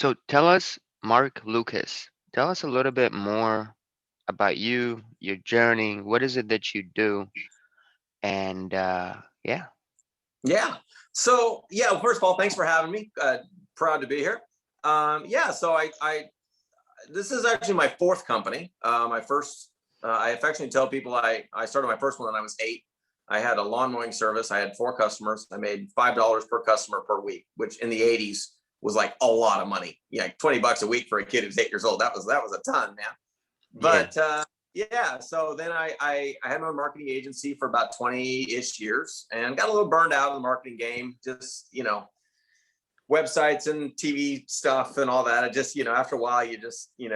So tell us, Mark Lucas, tell us a little bit more about you, your journey. What is it that you do? And yeah, Yeah. So yeah, well, first of all, thanks for having me. Proud to be here. Yeah. So I this is actually my fourth company. My first, I affectionately tell people I started my first one when I was 8. I had a lawn mowing service. I had 4 customers. I made $5 per customer per week, which in the 80s was like a lot of money. Yeah, $20 a week for a kid who's 8 years old. That was a ton, man. yeah. But yeah, so then I had my marketing agency for about 20-ish years and got a little burned out of the marketing game. Just, websites and TV stuff and all that. I just, after a while, you just, you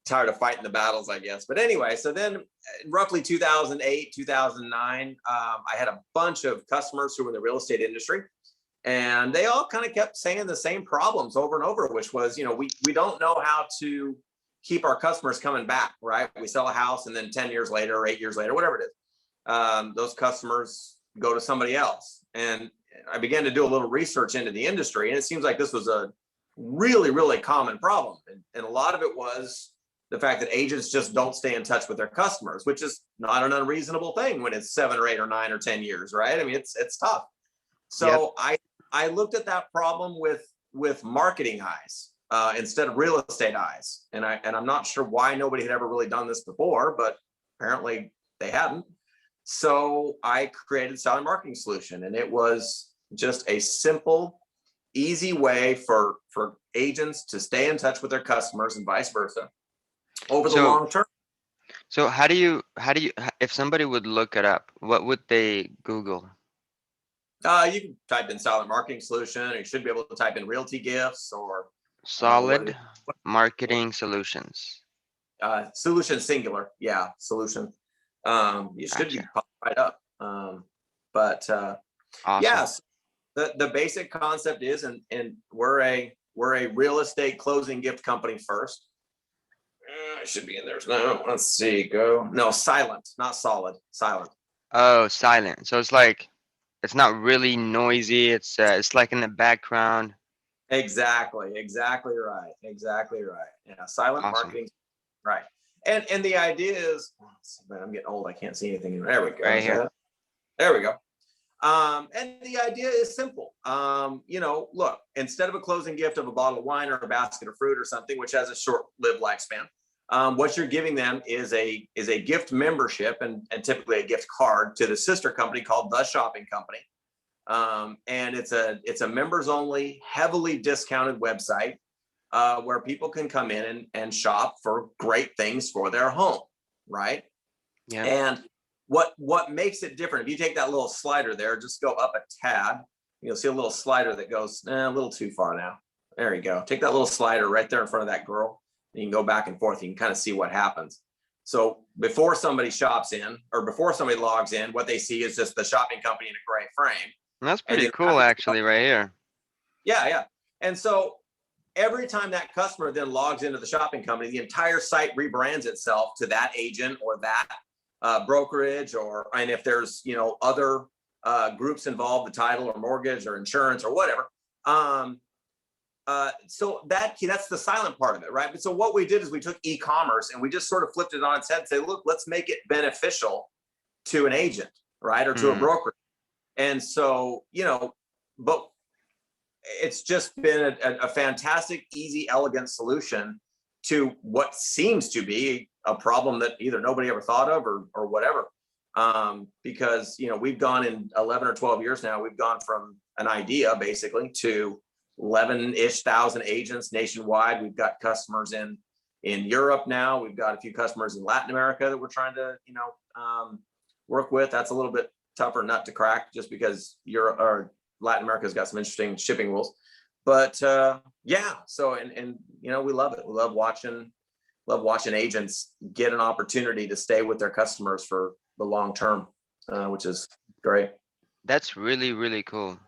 tired of fighting the battles, I guess. But anyway, so then roughly 2008, 2009, I had a bunch of customers who were in the real estate industry. And they all kind of kept saying the same problems over and over, which was, we don't know how to keep our customers coming back, right? We sell a house and then 10 years later or 8 years later, whatever it is, those customers go to somebody else. And I began to do a little research into the industry, and it seems like this was a really, really common problem. And a lot of it was the fact that agents just don't stay in touch with their customers, which is not an unreasonable thing when it's 7 or 8 or 9 or 10 years, right? I mean, it's tough. Yep. So I looked at that problem with marketing eyes instead of real estate eyes, and I'm not sure why nobody had ever really done this before, but apparently they hadn't. So I created Salary Marketing Solution, and it was just a simple, easy way for agents to stay in touch with their customers and vice versa over the So long term. so if somebody would look it up, what would they Google? You can type in Salary Marketing Solution, or you should be able to type in Realty Gifts or what, Solid marketing solutions. Solution singular. Yeah, Solution. You should be Gotcha. popped right up. But Awesome. yes, the basic concept is, and we're a real estate closing gift company first. It should be in there. No, let's see. Go. No, silent, not solid. Silent. Oh, silent. So it's not really noisy. It's like in the background. Exactly right. Exactly right. Yeah, silent Awesome. marketing. Right. And the idea is, man, I'm getting old. I can't see anything. There we go. Right here. There we go. And the idea is simple. Look, instead of a closing gift of a bottle of wine or a basket of fruit or something, which has a short-lived lifespan, what you're giving them is a gift membership and typically a gift card to the sister company called The Shopping Company. And it's a members only, heavily discounted website where people can come in and shop for great things for their home, right? Yeah. And what makes it different, if you take that little slider there, just go up a tad, you'll see a little slider that goes a little too far now. There you go. Take that little slider right there in front of that girl, and you can go back and forth. You can kind of see what happens. So before somebody shops in, or before somebody logs in, what they see is just the shopping company in a gray frame. That's And pretty then cool actually right here. yeah. And so every time that customer then logs into the shopping company, the entire site rebrands itself to that agent or that brokerage, and if there's other groups involved, the title or mortgage or insurance or whatever. So that's the silent part of it, right? But so what we did is we took e-commerce and we just sort of flipped it on its head and say, look, let's make it beneficial to an agent, right, or to a Hmm. broker. And so but it's just been a fantastic, easy, elegant solution to what seems to be a problem that either nobody ever thought of or whatever. Because we've gone in 11 or 12 years now, we've gone from an idea basically to 11-ish thousand agents nationwide. We've got customers in Europe now. We've got a few customers in Latin America that we're trying to work with. That's a little bit tougher nut to crack, just because Europe or Latin America's got some interesting shipping rules. But yeah, so and we love it. We love watching agents get an opportunity to stay with their customers for the long term, which is great. That's really, really cool.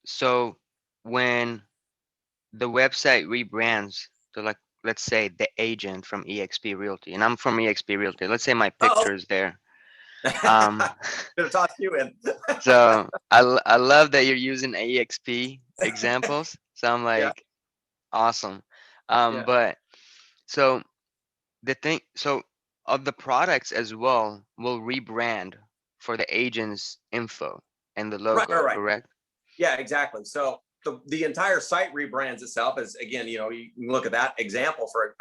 So when the website rebrands to, like, let's say the agent from EXP Realty, and I'm from EXP Realty. Let's say my Oh, picture is there. Um, gonna toss you in. so I love that you're using EXP examples. So I'm Yeah. like, Awesome. Yeah. But so the thing, so of the products as well will rebrand for the agent's info and the Right, right, logo, right. correct? Yeah, exactly. So the entire site rebrands itself as, again, you can look at that example for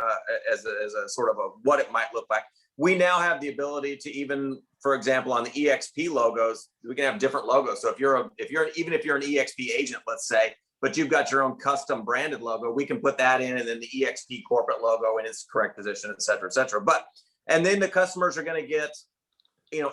as a sort of a what it might look like. We now have the ability to, even, for example, on the EXP logos, we can have different logos. So even if you're an EXP agent, let's say, but you've got your own custom branded logo, we can put that in, and then the EXP corporate logo in its correct position, et cetera, et cetera. But and then the customers are going to get,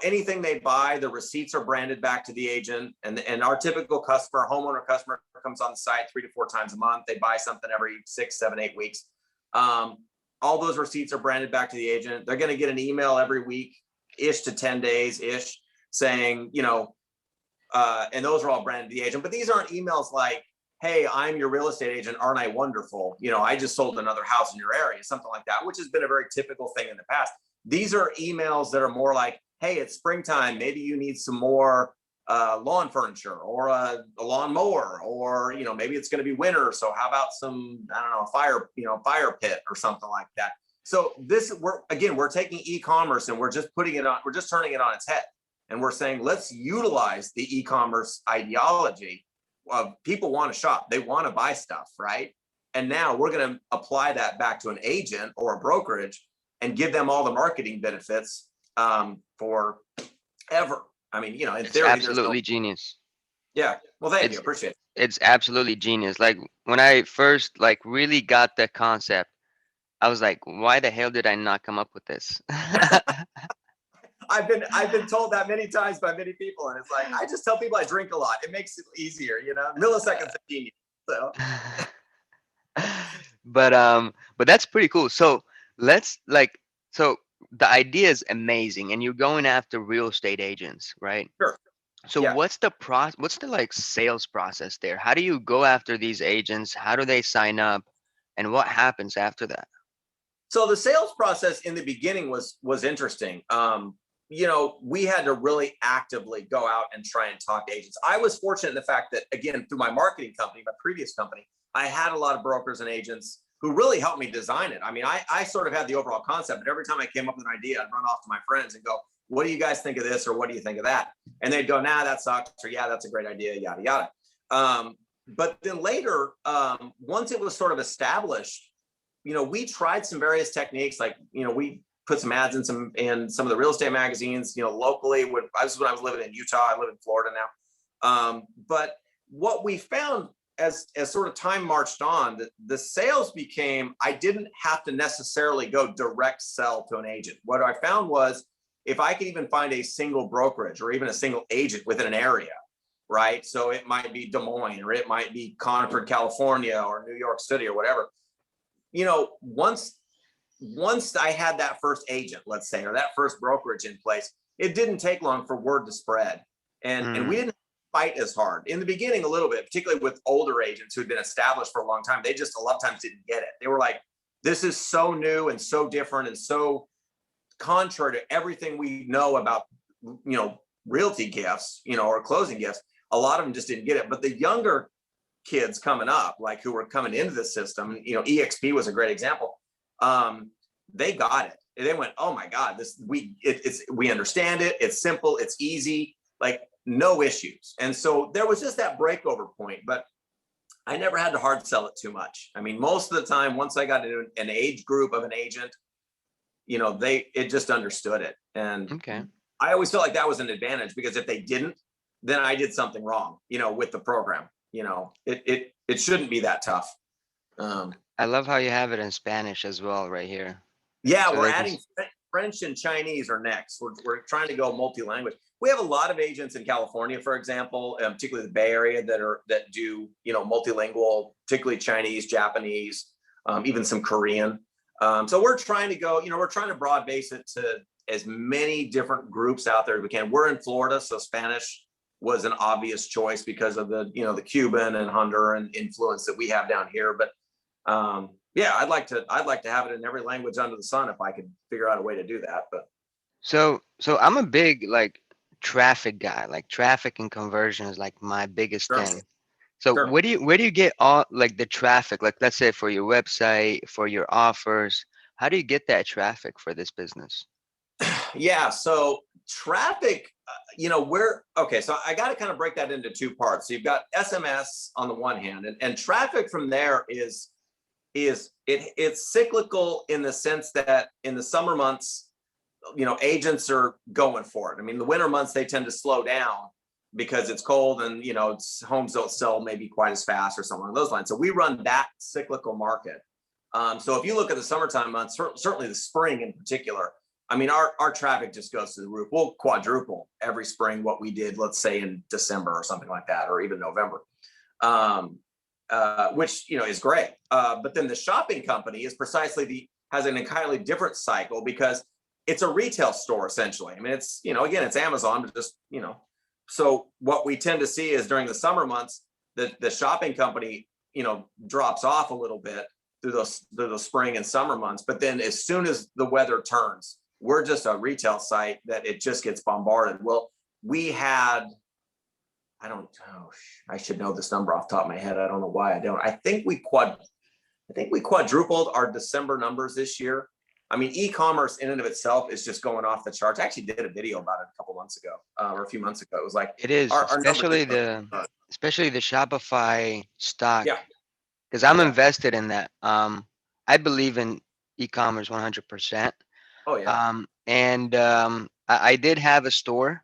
anything they buy, the receipts are branded back to the agent. And our typical customer, homeowner customer, comes on the site 3 to 4 times a month. They buy something every 6, 7, 8 weeks. um, all those receipts are branded back to the agent. They're going to get an email every week ish to 10 days ish saying, and those are all branded to the agent. But these aren't emails like, hey, I'm your real estate agent, aren't I wonderful, I just sold another house in your area, something like that, which has been a very typical thing in the past. These are emails that are more like, hey, it's springtime, maybe you need some more lawn furniture, or a lawn mower, or maybe it's going to be winter, so how about some, I don't know, fire pit or something like that. So we're taking e-commerce and we're just turning it on its head, and we're saying, let's utilize the e-commerce ideology of, people want to shop, they want to buy stuff, right? And now we're going to apply that back to an agent or a brokerage and give them all the marketing benefits for ever. I mean, in It's theory, there's no. absolutely genius. Yeah. Well, thank you. It's Appreciate it. it's absolutely genius. Like when I first like really got the concept, I was like, why the hell did I not come up with this? I've been told that many times by many people, and it's like, I just tell people I drink a lot. It makes it easier, milliseconds of genius. So But that's pretty cool. So let's like so the idea is amazing and you're going after real estate agents, right? sure. So Yeah. what's the like sales process there? How do you go after these agents? How do they sign up? And what happens after that? So the sales process in the beginning was interesting. We had to really actively go out and try and talk to agents. I was fortunate in the fact that, again, through my marketing company, my previous company, I had a lot of brokers and agents who really helped me design it. I mean, I sort of had the overall concept, but every time I came up with an idea, I'd run off to my friends and go, what do you guys think of this? Or what do you think of that? And they'd go, nah, that sucks. Or yeah, that's a great idea, yada, yada. But then later, once it was sort of established, we tried some various techniques, like, we put some ads in some of the real estate magazines, locally. When I was living in Utah, I live in Florida now. But what we found as sort of time marched on, the sales became, I didn't have to necessarily go direct sell to an agent. What I found was, if I could even find a single brokerage or even a single agent within an area, right? So it might be Des Moines, or it might be Concord, California, or New York City, or whatever. Once I had that first agent, let's say, or that first brokerage in place, it didn't take long for word to spread. And we Mm, didn't fight as hard in the beginning, a little bit, particularly with older agents who'd been established for a long time. They just a lot of times didn't get it. They were like, this is so new and so different and so contrary to everything we know about, realty gifts, or closing gifts. A lot of them just didn't get it. But the younger kids coming up, like, who were coming into the system, EXP was a great example. They got it. They went, oh my God, we understand it. It's simple. It's easy. Like, no issues. And so there was just that breakover point, but I never had to hard sell it too much. I mean, most of the time, once I got into an age group of an agent, it just understood it. And okay. I always felt like that was an advantage, because if they didn't, then I did something wrong, with the program. It shouldn't be that tough. Um, I love how you have it in Spanish as well right here. yeah, So we're they can adding French and Chinese are next. We're trying to go multi-language. We have a lot of agents in California, for example, particularly the Bay Area, that do, multilingual, particularly Chinese, Japanese, even some Korean. So we're trying to go, we're trying to broad base it to as many different groups out there as we can. We're in Florida, so Spanish was an obvious choice because of the Cuban and Honduran influence that we have down here. But yeah, I'd like to have it in every language under the sun if I could figure out a way to do that. But so I'm a big like traffic guy. Like traffic and conversion is like my biggest sure. thing. So Sure. where do you get all like the traffic? Like let's say for your website, for your offers, how do you get that traffic for this business? Yeah. So traffic, we're okay. So I got to kind of break that into two parts. So you've got SMS on the one hand, and traffic from there it's cyclical in the sense that in the summer months, agents are going for it. I mean, the winter months they tend to slow down because it's cold and homes don't sell maybe quite as fast or something along those lines. So we run that cyclical market. So if you look at the summertime months, certainly the spring in particular, I mean, our traffic just goes to the roof. We'll quadruple every spring what we did, let's say in December or something like that, or even November, which is great. But then the shopping company is precisely has an entirely different cycle because it's a retail store essentially. I mean, it's again, it's Amazon, but just So what we tend to see is during the summer months, the shopping company drops off a little bit through those spring and summer months. But then as soon as the weather turns, we're just a retail site that it just gets bombarded. Well, we had, I don't know, I should know this number off the top of my head. I don't know why I don't. I think we quadrupled our December numbers this year. I mean, e-commerce in and of itself is just going off the charts. I actually did a video about it a couple months ago, or a few months ago. It was like It is, our numbers. especially the Shopify stock, Yeah, because I'm yeah. invested in that. I believe in e-commerce 100%. Oh yeah. And I did have a store,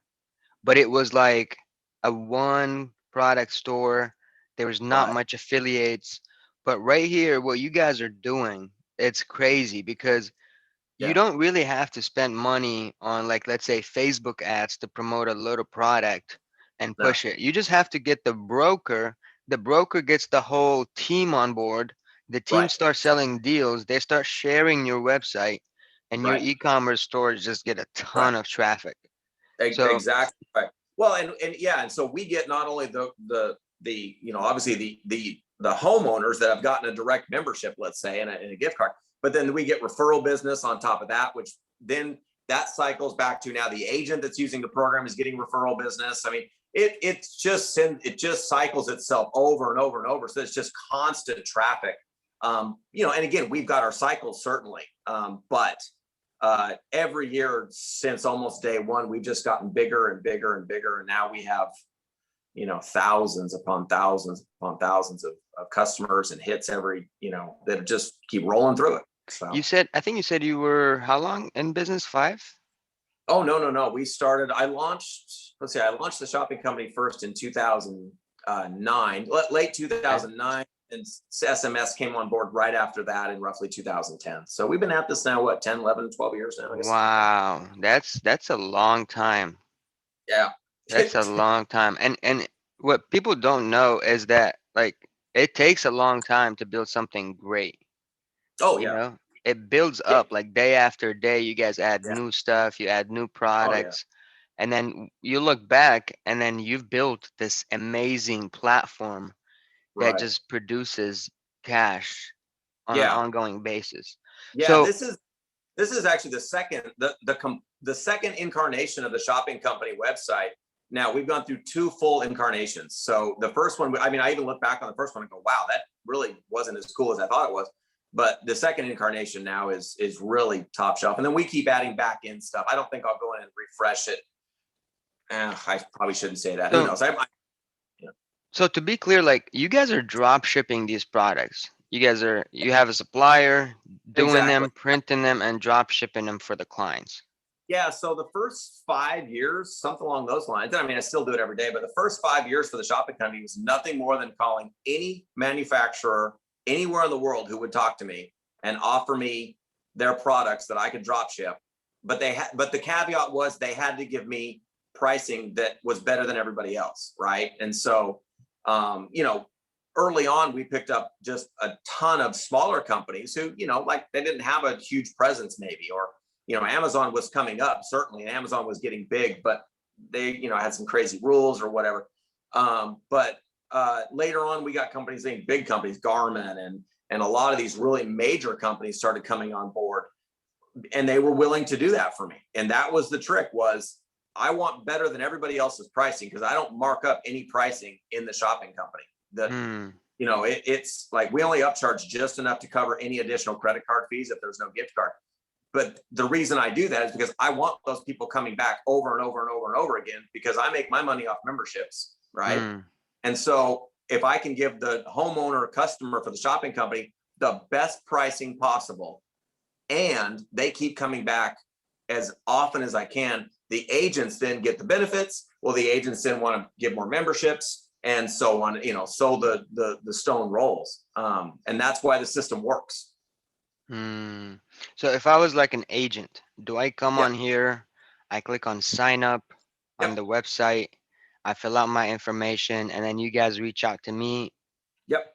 but it was like a one product store. There was not Right. much affiliates. But right here, what you guys are doing, it's crazy because you Yeah. don't really have to spend money on, like, let's say Facebook ads to promote a little product and No. push it. You just have to get the broker. The broker gets the whole team on board. The team Right. starts selling deals. They start sharing your website, and your Right. e-commerce stores just get a Right. ton of traffic. So Exactly. Right. Well, and yeah, and so we get not only the obviously the homeowners that have gotten a direct membership, let's say, and a gift card, but then we get referral business on top of that, which then that cycles back to now the agent that's using the program is getting referral business. I mean, it just cycles itself over and over and over. So it's just constant traffic. And again, we've got our cycles certainly, but every year since almost day one, we've just gotten bigger and bigger and bigger. And now we have, thousands upon thousands upon thousands of customers and hits that just keep rolling through it. So, I think you said you were how long in business? 5? oh, no, no, no. I launched the shopping company first in 2009, late Okay. 2009. And SMS came on board right after that in roughly 2010. So we've been at this now, what, 10, 11, 12 years now, I guess. Wow, that's a long time. Yeah. That's a long time. And what people don't know is that like it takes a long time to build something great, Oh, you yeah. know? It builds Yeah. up like day after day. You guys add Yeah. new stuff, you add new Oh, yeah. products, and then you look back and then you've built this amazing platform that Right. just produces cash on an Yeah. ongoing basis. Yeah. So, This is actually the second incarnation of the shopping company website. Now we've gone through two full incarnations. So the first one, I mean, I even look back on the first one and go, wow, that really wasn't as cool as I thought it was. But the second incarnation now is really top shelf. And then we keep adding back in stuff. I don't think I'll go in and refresh it. I probably shouldn't say that. Who so knows? Yeah. So to be clear, like you guys are drop shipping these products. You have a supplier doing Exactly. them, printing them, and drop shipping them for the clients. Yeah, so the first 5 years, something along those lines. I mean, I still do it every day, but the first 5 years for the shopping company was nothing more than calling any manufacturer anywhere in the world who would talk to me and offer me their products that I could drop ship. But the caveat was they had to give me pricing that was better than everybody else, right? And so, early on, we picked up just a ton of smaller companies who, like they didn't have a huge presence, maybe, or Amazon was coming up, certainly, and Amazon was getting big, but they, had some crazy rules or whatever. But later on, we got companies, big companies, Garmin and a lot of these really major companies started coming on board, and they were willing to do that for me. And that was the trick was I want better than everybody else's pricing because I don't mark up any pricing in the shopping company. that, Hmm. it's like we only upcharge just enough to cover any additional credit card fees if there's no gift card. But the reason I do that is because I want those people coming back over and over and over and over again, because I make my money off memberships, right? Hmm. And so if I can give the homeowner or customer for the shopping company the best pricing possible, and they keep coming back as often as I can, the agents then get the benefits. Well, the agents then want to give more memberships, and so on, so the stone rolls. And that's why the system works. Hmm. So if I was like an agent, do I come Yep. on here, I click on sign up on Yep. the website, I fill out my information, and then you guys reach out to me Yep.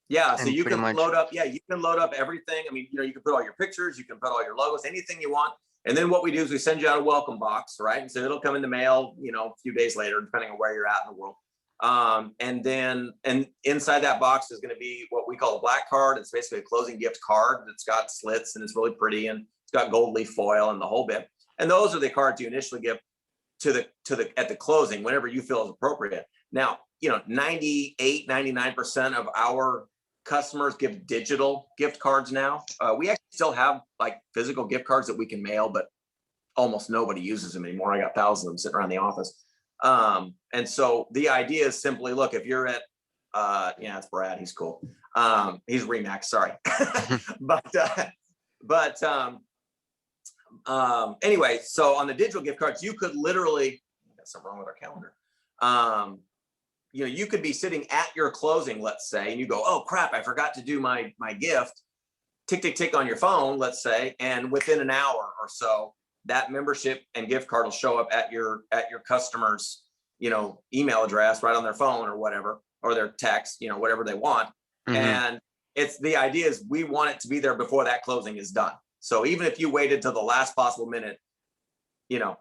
Yeah, so and you pretty can much. load up. Yeah, you can load up everything. I mean, you can put all your pictures, you can put all your logos, anything you want. And then what we do is we send you out a welcome box, right? And so it'll come in the mail, a few days later, depending on where you're at in the world. And inside that box is going to be what we call a black card. It's basically a closing gift card that's got slits and it's really pretty, and it's got gold leaf foil and the whole bit. And those are the cards you initially give to the at the closing whenever you feel is appropriate. Now, 98, 99% of our customers give digital gift cards now. We actually still have like physical gift cards that we can mail, but almost nobody uses them anymore. I got thousands of them sitting around the office. And so the idea is simply, look, if you're at, yeah, it's Brad. He's cool. He's Remax. Sorry. but anyway, so on the digital gift cards, you could literally, got something wrong with our calendar. You could be sitting at your closing, let's say, and you go, oh crap, I forgot to do my gift. Tick, tick, tick on your phone, let's say, and within an hour or so, that membership and gift card will show up at your customer's, email address right on their phone or whatever, or their text, whatever they want. Hmm. And it's the idea is we want it to be there before that closing is done. So even if you waited till the last possible minute,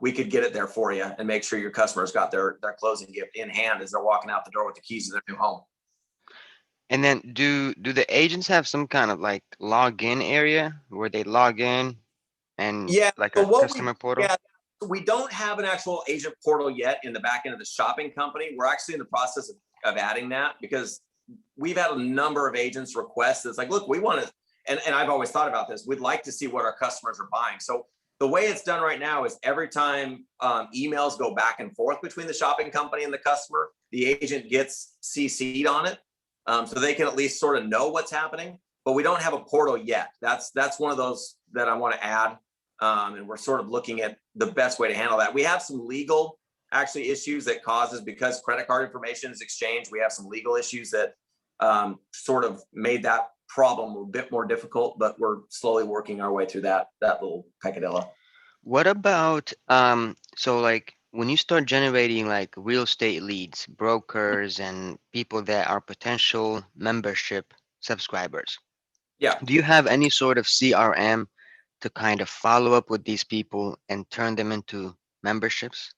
we could get it there for you and make sure your customers got their closing gift in hand as they're walking out the door with the keys to their new home. And then do the agents have some kind of like login area where they log in and Yeah. like So a what we customer portal? yeah, we don't have an actual agent portal yet in the back end of the shopping company. We're actually in the process of adding that, because we've had a number of agents request. It's like, look, we want to, and I've always thought about this. We'd like to see what our customers are buying. So the way it's done right now is every time emails go back and forth between the shopping company and the customer, the agent gets CC'd on it, so they can at least sort of know what's happening. But we don't have a portal yet. That's one of those that I want to add, and we're sort of looking at the best way to handle that. We have some legal actually issues that causes, because credit card information is exchanged. We have some legal issues that sort of made that problem a bit more difficult, but we're slowly working our way through that little peccadillo. What about so like when you start generating like real estate leads, brokers and people that are potential membership subscribers, Yeah. do you have any sort of CRM to kind of follow up with these people and turn them into memberships?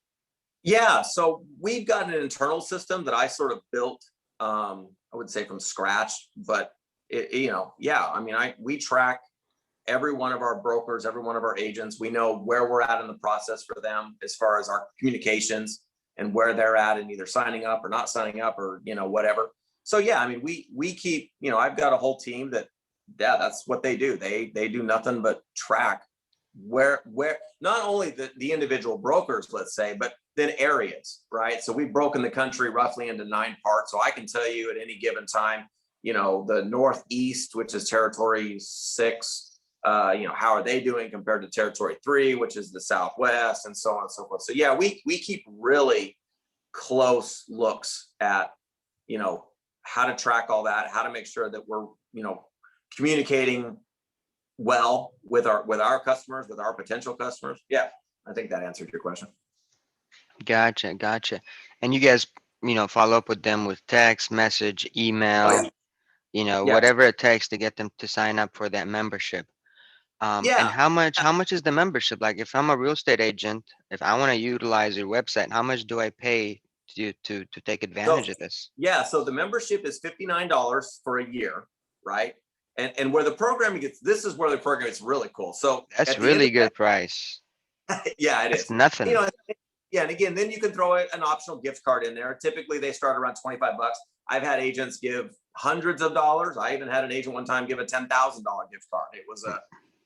Yeah. So we've got an internal system that I sort of built, I would say from scratch, but yeah, I mean, we track every one of our brokers, every one of our agents. We know where we're at in the process for them as far as our communications and where they're at in either signing up or not signing up, or, whatever. So yeah, I mean, we keep, I've got a whole team that, yeah, that's what they do. They do nothing but track where not only the individual brokers, let's say, but then areas, right? So we've broken the country roughly into 9 parts. So I can tell you at any given time, the Northeast, which is territory 6, how are they doing compared to territory 3, which is the Southwest, and so on and so forth. So yeah, we keep really close looks at, how to track all that, how to make sure that we're, communicating well with our customers, with our potential customers. Yeah, I think that answered your question. Gotcha, gotcha. And you guys, follow up with them with text, message, Oh email, yeah. Yeah. whatever it takes to get them to sign up for that membership. And Yeah. how much is the membership? Like if I'm a real estate agent, if I want to utilize your website, how much do I pay to take So advantage of this? yeah, so the membership is $59 for a year, right? And where the programming gets, this is where the program is really cool. So That's at the end really of good price. that, yeah, it That's is. You nothing. know, yeah, and again, then you can throw an optional gift card in there. Typically, they start around $25. I've had agents give hundreds of dollars. I even had an agent one time give a $10,000 gift card.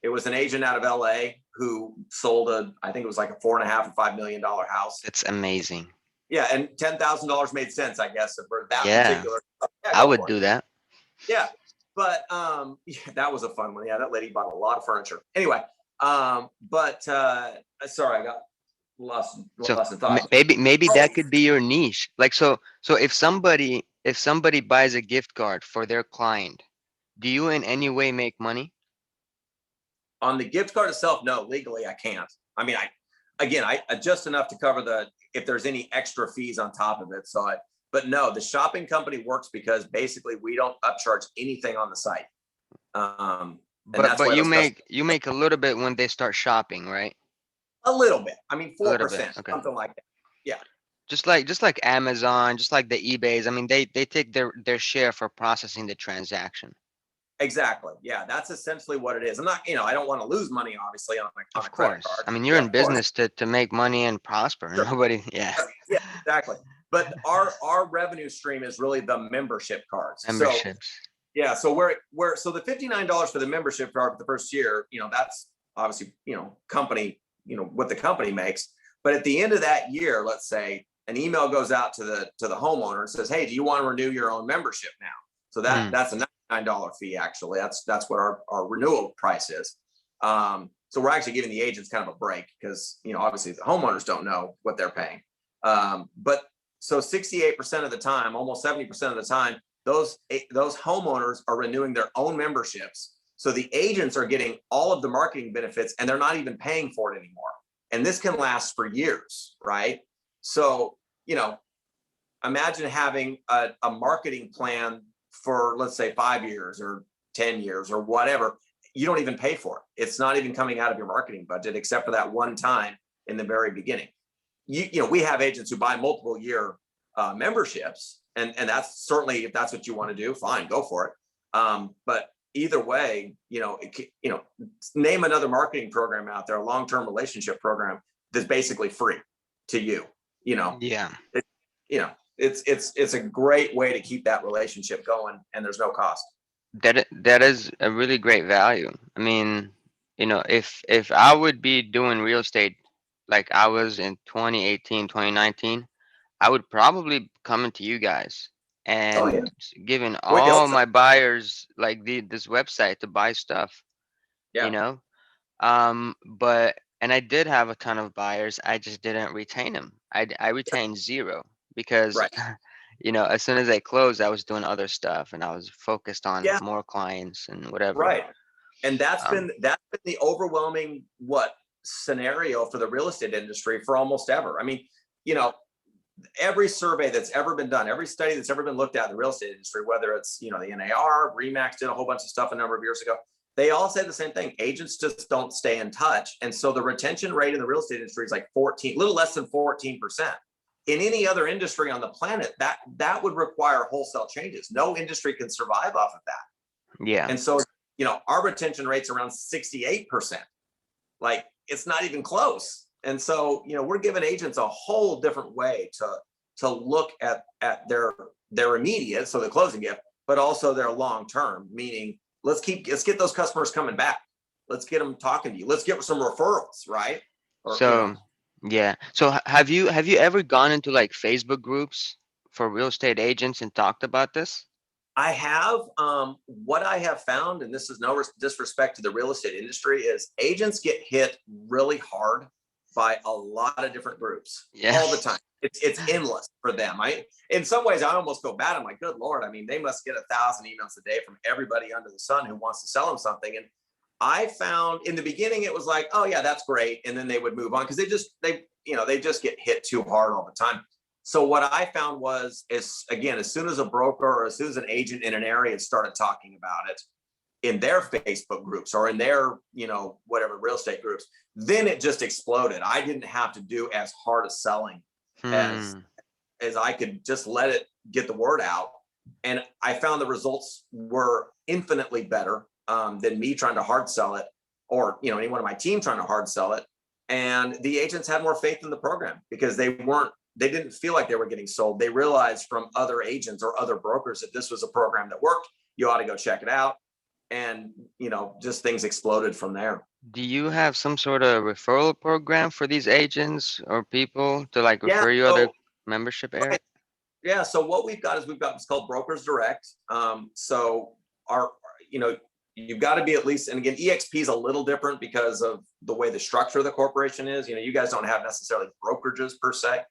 It was an agent out of LA who sold I think it was like a $4.5 or $5 million house. That's amazing. Yeah, and $10,000 made sense, I guess, for that Yeah, particular. Yeah, I go would for it. do that. Yeah, but yeah, that was a fun one. Yeah, that lady bought a lot of furniture. Anyway, sorry, I got lost So in thought. maybe Oh, that could be your niche. Like so if somebody buys a gift card for their client, do you in any way make money? on the gift card itself, no, legally I can't. I mean, I just enough to cover if there's any extra fees on top of it. But no, the shopping company works because basically we don't upcharge anything on the site. And that's But why those customers, you make a little bit when they start shopping, right? a little bit. I mean, A little bit. 4%, Okay. something like that. Yeah, Just like Amazon, just like the eBays. I mean, they take their share for processing the transaction. exactly. Yeah, that's essentially what it is. I'm not, I don't want to lose money, obviously, on Of a credit course. card. I mean, you're Yeah, in of course. business to make money and prosper. Sure. Nobody, yeah. Yeah, exactly. But our revenue stream is really the membership cards. So Memberships. yeah, so so the $59 for the membership card for the first year, that's obviously, company, what the company makes. But at the end of that year, let's say an email goes out to the homeowner and says, hey, do you want to renew your own membership now? So that's a $99 fee, actually. That's what our renewal price is. So we're actually giving the agents kind of a break because, obviously the homeowners don't know what they're paying. But so 68% of the time, almost 70% of the time, those homeowners are renewing their own memberships. So the agents are getting all of the marketing benefits and they're not even paying for it anymore. And this can last for years, right? So, imagine having a marketing plan for, let's say, 5 years or 10 years or whatever. You don't even pay for it. It's not even coming out of your marketing budget, except for that one time in the very beginning. We have agents who buy multiple year memberships, and that's certainly, if that's what you want to do, fine, go for it. But either way, name another marketing program out there, a long-term relationship program that's basically free to you. Yeah. It's a great way to keep that relationship going, and there's no cost. That is a really great value. I mean, if I would be doing real estate like I was in 2018, 2019, I would probably come into you guys Oh yeah, and giving we all hope so. my buyers like this website to buy stuff, you Yeah, know? But and I did have a ton of buyers. I just didn't retain them. I retained zero because right. as soon as I closed, I was doing other stuff and I was focused on Yeah, more clients and whatever. right. And Um, that's been the overwhelming scenario for the real estate industry for almost ever. I mean, you know, every survey that's ever been done, every study that's ever been looked at in the real estate industry, whether it's the NAR, Remax did a whole bunch of stuff a number of years ago. They all say the same thing. Agents just don't stay in touch, and so the retention rate in the real estate industry is like 14, a little less than 14%. In any other industry on the planet, that would require wholesale changes. No industry can survive off of that. yeah, And so, our retention rate's around 68%. Like, it's not even close. And so, we're giving agents a whole different way to look at their immediate, so the closing gift, but also their long term, meaning let's get those customers coming back. Let's get them talking to you. Let's get some referrals, right? Or so yeah. So have you ever gone into like Facebook groups for real estate agents and talked about this? I have, what I have found, and this is no disrespect to the real estate industry, is agents get hit really hard by a lot of different groups all the Yes. time. It's endless for them. In some ways, I almost feel bad. I'm like, good Lord. I mean, they must get 1,000 emails a day from everybody under the sun who wants to sell them something. And I found in the beginning, it was like, oh yeah, that's great. And then they would move on because they just get hit too hard all the time. So what I found is again, as soon as a broker or as soon as an agent in an area started talking about it in their Facebook groups or in their, whatever real estate groups, then it just exploded. I didn't have to do as hard a selling as Hmm. I could just let it get the word out. And I found the results were infinitely better than me trying to hard sell it, or anyone on my team trying to hard sell it. And the agents had more faith in the program because they weren't they didn't feel like they were getting sold. They realized from other agents or other brokers that this was a program that worked. You ought to go check it out. And, just things exploded from there. Do you have some sort of referral program for these agents or people to like Yeah. refer you other So, membership area? right. Yeah. So what we've got is we've got what's called Brokers Direct. So our, you know, you've got to be at least, and again, EXP is a little different because of the way the structure of the corporation is. You guys don't have necessarily brokerages per se.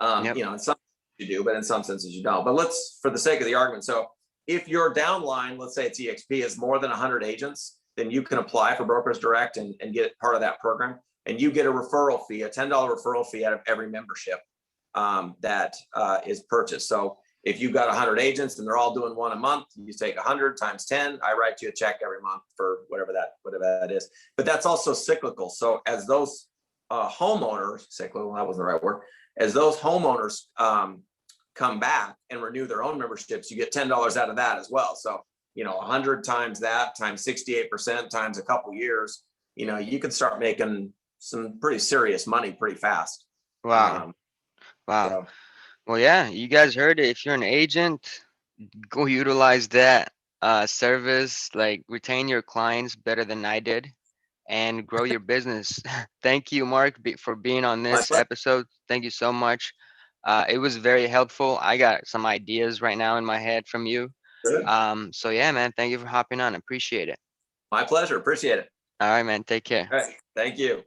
Yep. In some you do, but in some senses you don't. But let's, for the sake of the argument, so if your downline, let's say it's EXP, is more than 100 agents, then you can apply for Brokers Direct and get part of that program. And you get a referral fee, a $10 referral fee out of every membership that is purchased. So if you've got 100 agents and they're all doing one a month, you take 100 times 10. I write you a check every month for whatever that is. But that's also cyclical. So as those homeowners, cyclical, that wasn't the right word, as those homeowners come back and renew their own memberships, you get $10 out of that as well. So 100 times that times 68% times a couple years, you can start making some pretty serious money pretty fast. Wow. Wow. So Well, yeah, you guys heard it. If you're an agent, go utilize that service, like retain your clients better than I did and grow your business. Thank you, Mark, for being on my this pleasure. episode. Thank you so much. It was very helpful. I got some ideas right now in my head from you. Good. So yeah, man, thank you for hopping on. Appreciate it. My pleasure. Appreciate it. All right, man, take care. All right. Thank you.